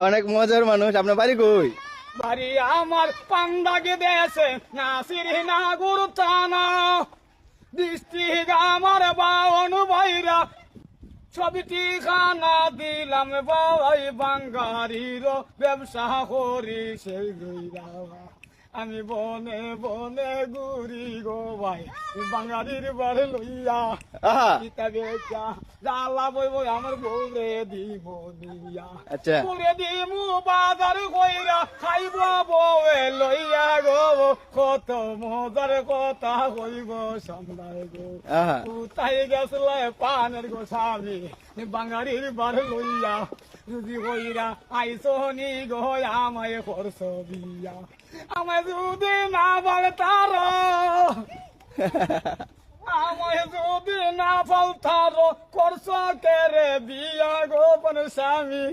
অনেক মজার মানুষ। আপনার বাড়ি কই? বাড়ি আমার পান্ডাকে দেশে নাসির নাগুর টানা ডিস্ট্রিক্ট আমার বাউন ভাইরা ছবিটি খানা দিলাম বাবাই বাঙ্গারির ব্যবসা করি সেই গইরা আমি বনে বনে ঘুরি গো ভাই বাঙালির বাড়ি লইয়া আহা, কিতা বেচা জ্বালা বইব আমার বউরে দিব দিয়া আচ্ছা। বউরে দিমু বাজার কইরা খাইব বউয়ে লইয়া গো কত মজার কথা কইব সামলাই গো আহা, উতাই গেছলে পানের গো স্বামী বাঙালির বাড়ি লইয়া যদি কইরা আইসনি গো আমায় করছ বিয়া আমায় যদি না বলে তার আমায় যদি না বল তার করছ কেরে বিয়া গোপন স্বামী